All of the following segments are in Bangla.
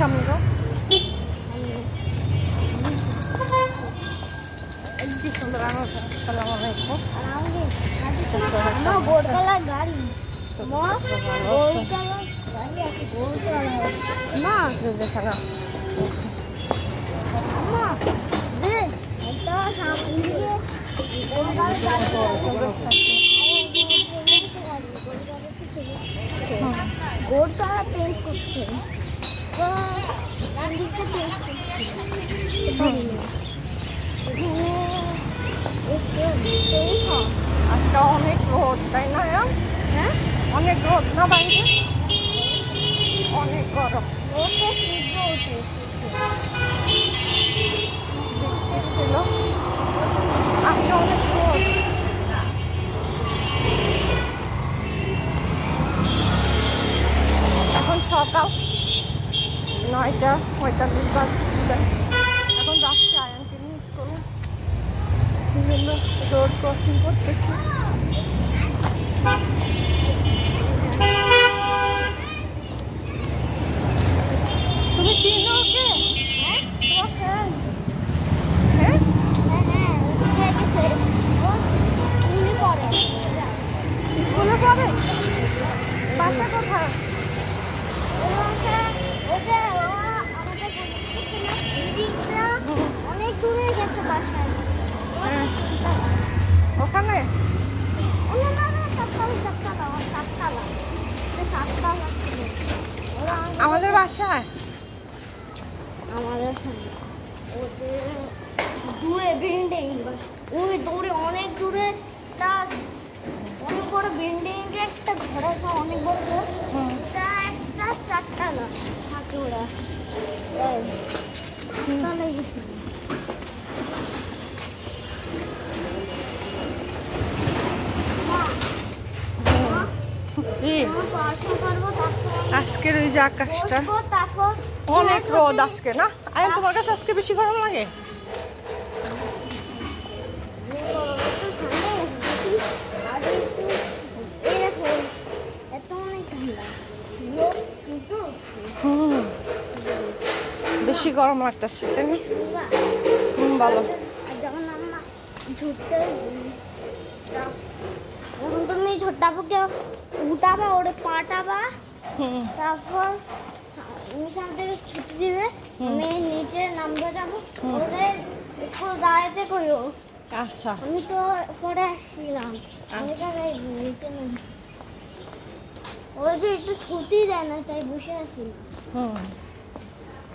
সামনে যাও। কি সুন্দর আনারস। আসসালামু আলাইকুম। গোল্ড কালার গাড়ি গোল্ড কালার গাড়ি আছে গোল্ড কালার মা যেখানে আছে মা দে এটা সামনে গোল্ড কালার গাড়ি গোল্ড কালার পেন্ট করতে আজকে অনেক রোদ, তাই না? হ্যাঁ অনেক রোদ না বাইরে, অনেক গরম। বৃষ্টি ছিল, আজকে অনেক রোদ। এখন সকাল 9:45 বাজছে। এখন যাচ্ছি আয়ানকে নিয়ে স্কুলে, বিভিন্ন রোড ক্রসিং করতেছি। তুমি চিনো ওকে? তোমার ফ্রেন্ড? হ্যাঁ স্কুলে পড়ে? বাসা কোথায়? অনেক দূরে গেছে বাসায় ওখানে আমাদের বাসায় আমাদের দূরে বিল্ডিং ওই দূরে অনেক দূরে অনেক বড় বিল্ডিং একটা ঘর আছে অনেক বড় ঘর একটা চারতলা থাকে ওরা আজকের ওই যে আকাশটা অনেক রোদ আজকে, না? আয়ান তোমার কাছে আজকে বেশি গরম লাগে? বেশি গরম লাগতেছে, তাই না? বলো। যখন আমরা ঝুটতে যখন তুমি ঝোটাবুকে উঠাবা ওরে পাটাবা তারপর মিশান থেকে ছুটি দিবে আমি নিচে নামবে যাবো ওরে একটু দাঁড়াতে কইও। আচ্ছা আমি তো পরে আসছিলাম আমি তাহলে নিচে নাম ওরা যে একটু ছুটি দেয় না তাই বসে আসছিল।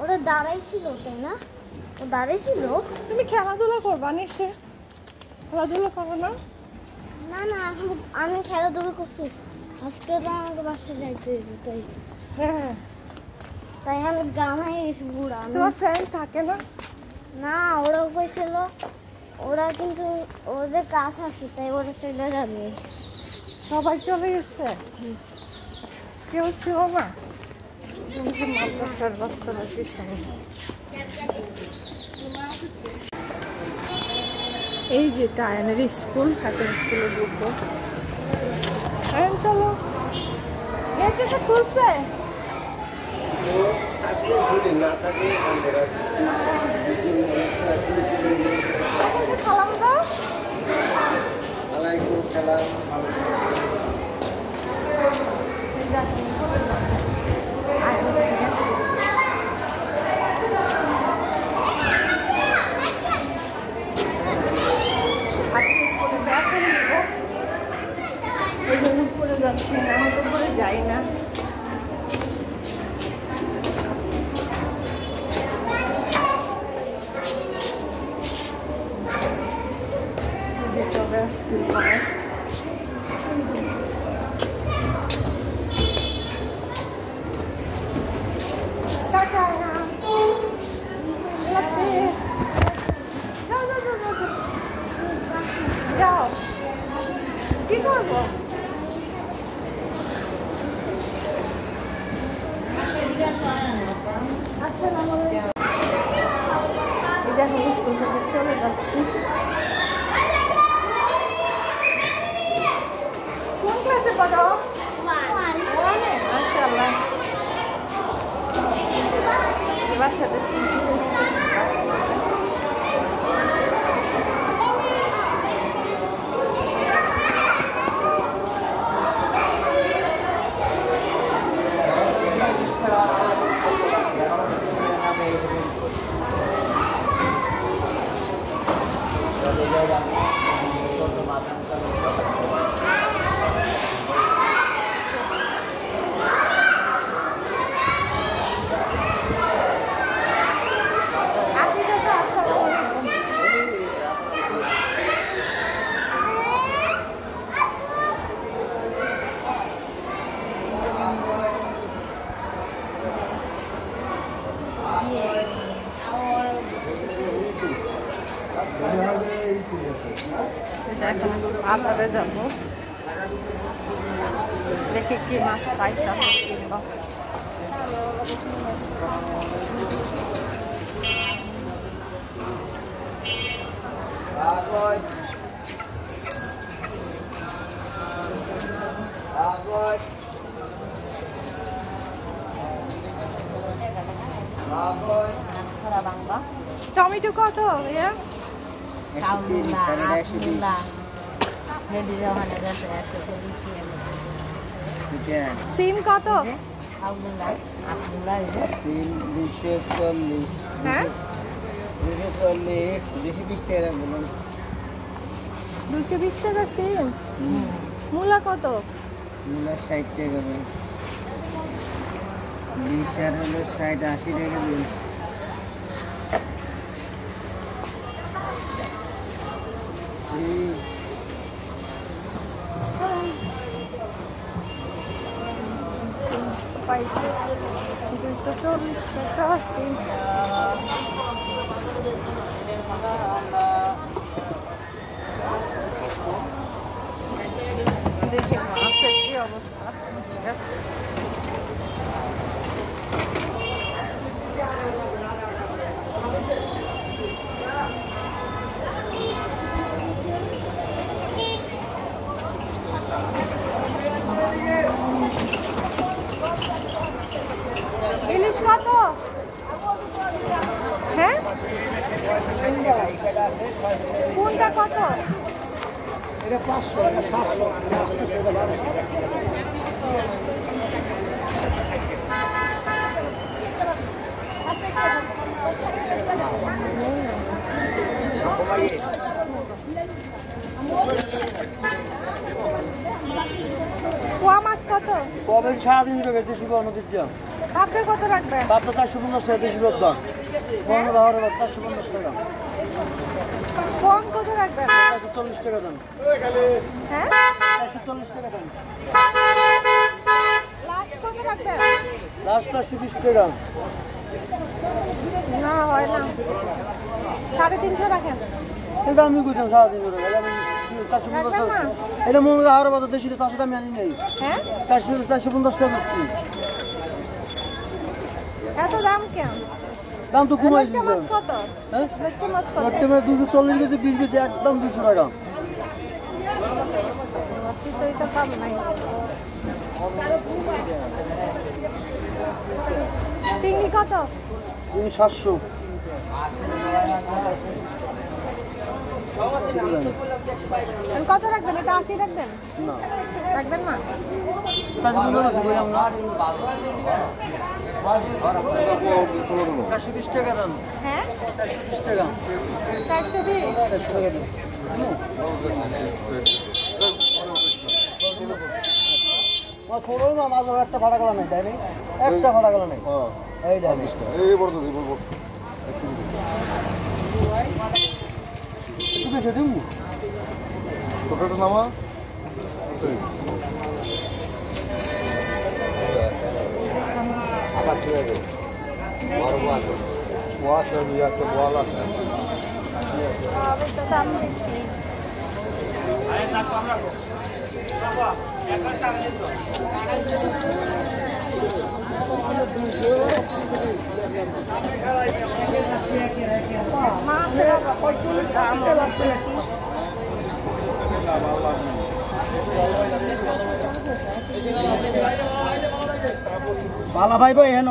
ওরা দাঁড়াইছিল তাই না? ও দাঁড়াইছিল। তুমি খেলাধুলা করবা নিচে? খেলাধুলা করো না? না না আমি খেলাধুলা করছি আজকে তো আমাকে বাসা যাইতে হইবে তাই হ্যাঁ তাই আমি গ্রামে গেছি বুড়া। তোমার ফ্রেন্ড থাকে না? না ওরাও কইছিল ওরা কিন্তু ওদের কাজ আছে তাই ওরা চলে যাবে। সবাই চলে গেছে, কেউ ছিল না? মাদ্রাসার বাচ্চারা কি এই যে আয়ানের স্কুল, এখন স্কুলে ঢুকবো। আয়ান চলো, গেট এসে খুলছে। সালাম দাও। ওয়ালাইকুম সালাম। যাই না চলে আসছি যাও কি করবো? স্কুল থেকে চলে যাচ্ছি। কোন ক্লাসে পড়ো? মাশাআল্লাহ। বাজারে যাব, দেখি কি মাছ পাই তাহলে কিনবো। টমেটো কত? সিম কত? সিম 240। হ্যাঁ 240, 220 টাকা বলুন। 220 টাকা সিম। মূলা কত? মূলা 60 টাকা ভাই। 20 আর হলো 60, 80 টাকা দিন। পাইছি 240 টাকা সিম। দেখি মাছের কি অবস্থা। ইলিশ কত? হ্যাঁ কোনটা কত? এটা 500, এটা 700। পোয়া মাছ কত? কবে 3.5 টাকা দেশি নদীর দাম। আপনি কত রাখবেন? পাবদা 450 টাকা দেশি দাম। বন্ধ হওয়ার 450 টাকা। কম কত রাখবেন? 440 টাকা দাম। হ্যাঁ 440 টাকা দাম। লাস্ট কত রাখবেন? লাস্ট 420 টাকা। না হয় না, 350 রাখেন। এটা আমি কইতাম 3.5 টাকা। রাখবেন না? এটা মনে হয় আরো বাদ দেশি 400 টাকা আমি আনি নাই। হ্যাঁ 450 টাকা দিচ্ছি। এত দাম কেন? দাম তো কমাই লইট্টা মাছ কত? হ্যাঁ লইট্টা মাছ কত? বর্তমানে 240 কেজি 20 কেজি একদম 200 টাকা। কিছুই তো কম নাই। চিংড়ি কত? 700। কত রাখবেন? এটা 80 রাখবেন? না রাখবেন না? 420 টাকা দাম। হ্যাঁ 420 টাকা। 420। 400 টাকা দিন। ছোট না মাছ একটা ভাড়া গেল নাই, তাই না? একটা ভাড়া গেল নাই। এই ডাইনি এই বলতো দি বলবো তুমি খেতে দিমু ছোটটা নামা আবার ঠিক আছে বড় বড় ওয়া সবই আছে বল আছে আবে তো দাম বেশি। আরে দেখো আমরা বাবা একটা সামনে তো মাছের আবার 45 টাকা লাগবে। বালা ভাই ভাই হেন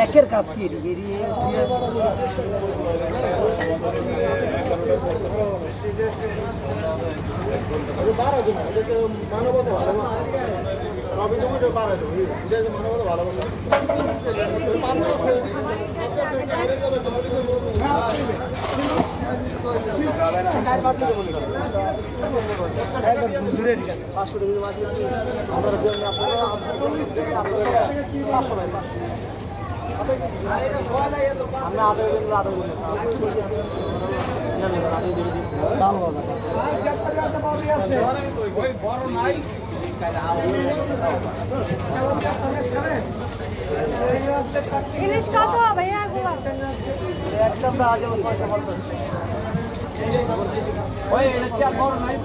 একের কাজ কি ইলিশ কত ভাইয়া গুলো? একটা আমরা আজ আমার 650 ওই এটা কি আর বড় নাই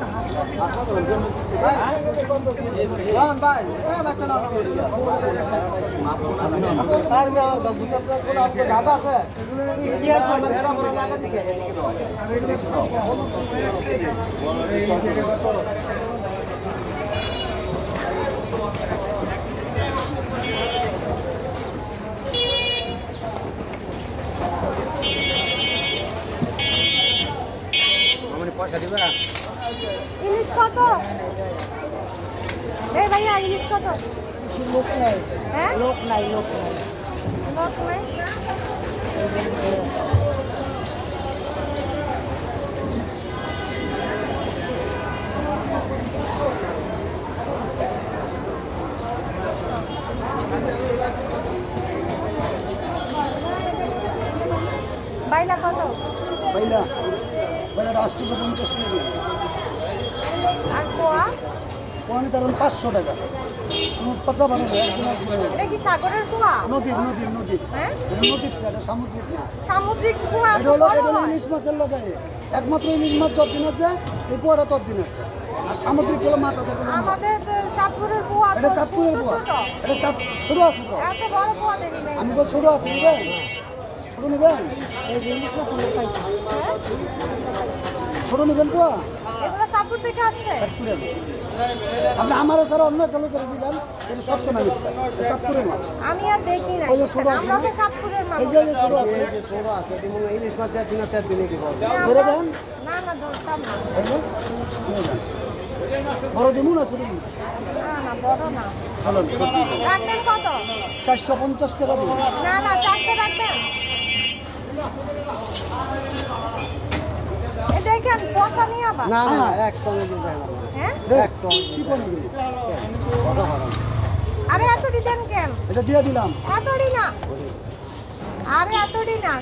হ্যাঁ ভাই বাচ্চা না আর বুঝতে কোন আছে ঢাকা আছে কি আর এরা বড় লাগা দিকে পয়সা দিবে না ইলিশ কত? এই ভাইয়া ইলিশ কত? লোক নাই, হ্যাঁ লোক নাই, লোক নাই। লোক নাই। বাইলা কত? বাইলা বাইলাটা 850 টাকা আর পোয়া? কোয়ানি তার 500 টাকা পচা বানাবে এটা কি সাগরের পোয়া? নদীর নদীর নদীর হ্যাঁ নদীর এটা সামুদ্রিক না সামুদ্রিক পোয়া। এটা হলো ইলিশ মাছের লগায় একমাত্র ইলিশ মাছ যতদিন আছে এই পোয়াটা ততদিন আছে আর সামুদ্রিক হলো মাথা থেকে আমাদের চাঁদপুরের পোয়া এটা চাঁদপুরের পোয়া এটা চাঁদ ছোট আছে তো এত বড় পোয়া দেখি নাই। আমি তো ছোট আছে নেবেন ছোট নেবেন ছোট নেবেন পোয়া এগুলো চাঁদপুর থেকে আসছে। চাঁদপুরের আপনি আমার ছাড়া অন্য একটা লোকের জিগান এটা সত্য না মিথ্যা এটা চাঁদপুরের মাছ আমি আর দেখি নাই। ওই যে ছোট আছে আমরা তো চাঁদপুরের এই মানুষ। যে ছোট আছে ছোট আছে ইলিশ মাছ 4 দিন আছে 4 দিনে কি বলবো ধরে দেন না না ধরতাম না। এই যে নিয়ে যান। বড় দিমু না ছোট দিমু না না বড় না। ভালো ছোট রাখবেন কত? 450 টাকা দিন না না 400 রাখবেন। এ দেখেন পয়সা নিয়ে আবার। না না এক টনে দিয়ে যায় না হ্যাঁ এক টন কি কোন গেলি কথা বলেন আরে এতটি দেন কেন? এটা দিয়ে দিলাম এতটি না। আরে এতটি না।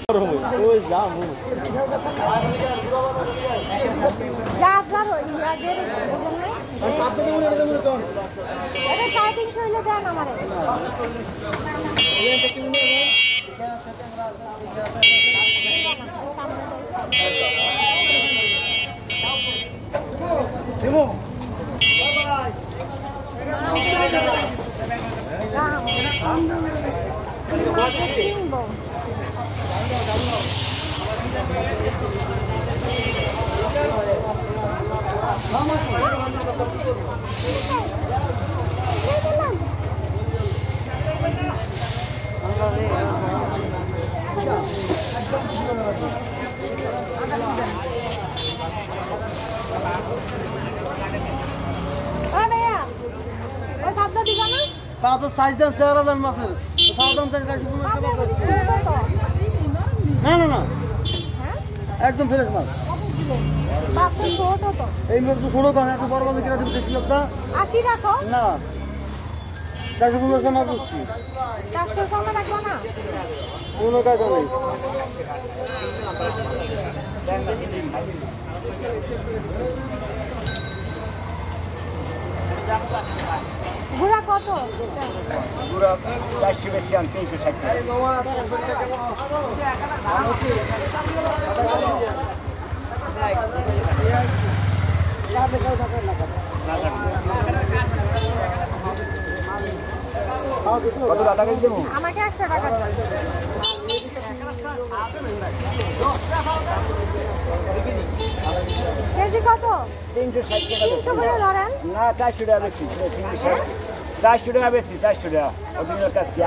ওই যাও যা যা আগের ওজন নাই। আপনি দেবো এটা দেবো কোন এটা 350 হইলে দেন আমারে। দেবো কিনবো। ও ভাইয়া ওই খাদ্য দিবা না? তারপর সাইজ দেন চেহারা দেন মাছের তাও দাম চাই খাদ্য এগুলি ছোট তো। না না না হ্যাঁ একদম ফ্রেশ মাছ খাদ্য ছোট তো। এই মাছ তো ছোট কারণ একটু বড় মাছ কিনা দিতে বেশি লোকটা 80 রাখো। না 450 মাছ দিচ্ছি 400 কমে রাখবা না? কোনো কাজ নেই ঘোড়া কত? পুরো 400 বেশি আন 360 টাকা কত টাকা কেজি দেবো আমাকে 100 টাকা দিন। কেজি কত? 360 টাকা 300 করে ধরেন। না 400 টাকা বেশি 400 টাকা বেশি 400 টাকা ওদিনের কাছ কি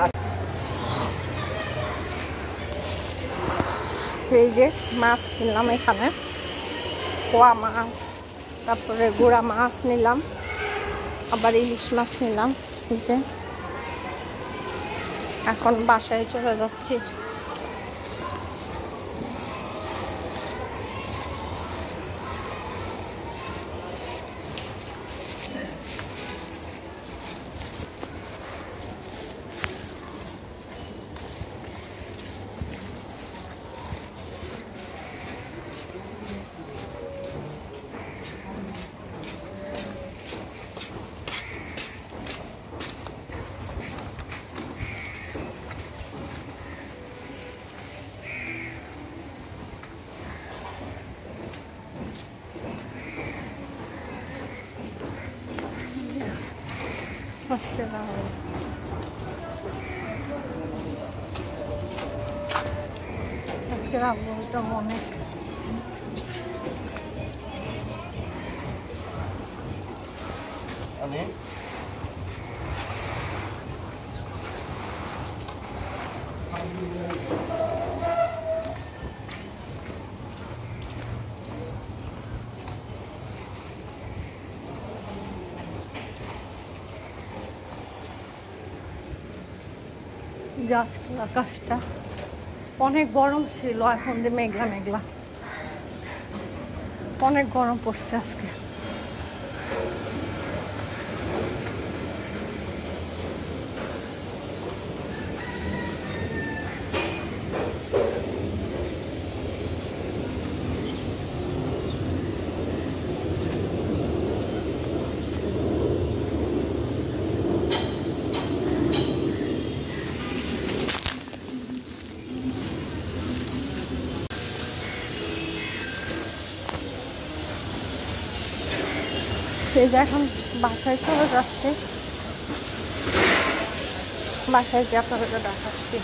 এই যে মাছ কিনলাম এখানে, পোয়া মাছ, তারপরে গুড়া মাছ নিলাম, আবার ইলিশ মাছ নিলাম। এই যে এখন বাসায় চলে যাচ্ছি। আজকে রাখবো ওটা অনেক আজকের আকাশটা অনেক গরম ছিল, এখন দিয়ে মেঘলা মেঘলা, অনেক গরম পড়ছে আজকে। এই যে এখন বাসায় চলে যাচ্ছে, বাসায় গিয়ে আপনাদেরকে দেখাচ্ছি।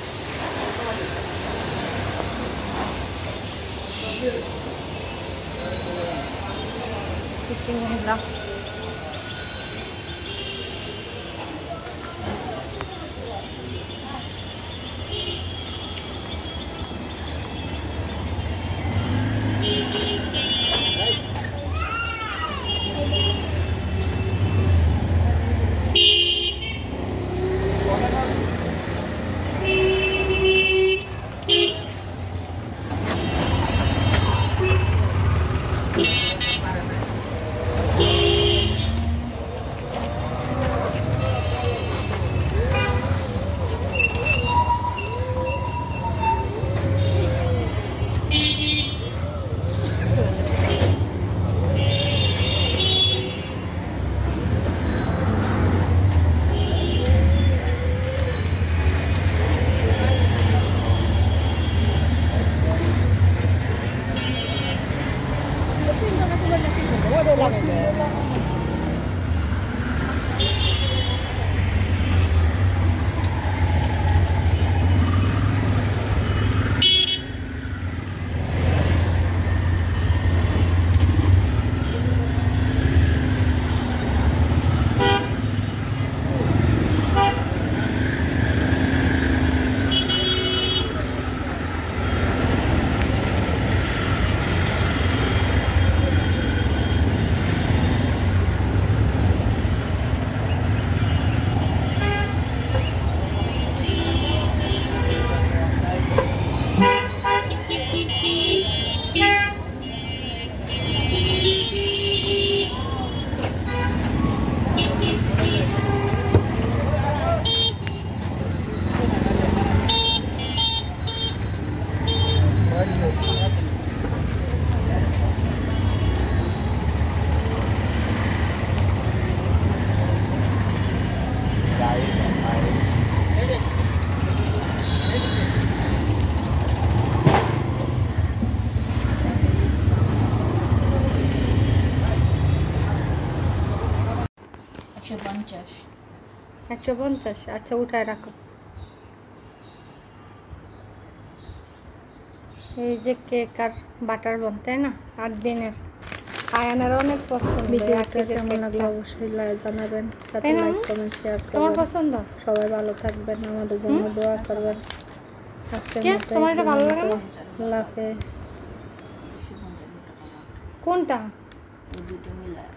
একশো 150। আচ্ছা, উঠায় রাখো। এই যে কেক আর বাটার বন, তাই না? 8 দিনের। আয়ানের অনেক পছন্দ। ভিডিওটা কেমন লাগলো অবশ্যই জানাবেন, সাথে লাইক কমেন্ট শেয়ার করবেন। তোমার পছন্দ? সবাই ভালো থাকবেন, আমাদের জন্য দোয়া করবেন। আজকের মতো তোমার এটা ভালো লাগে না? আল্লাহ হাফেজ। কোনটা? দুটো মিলায়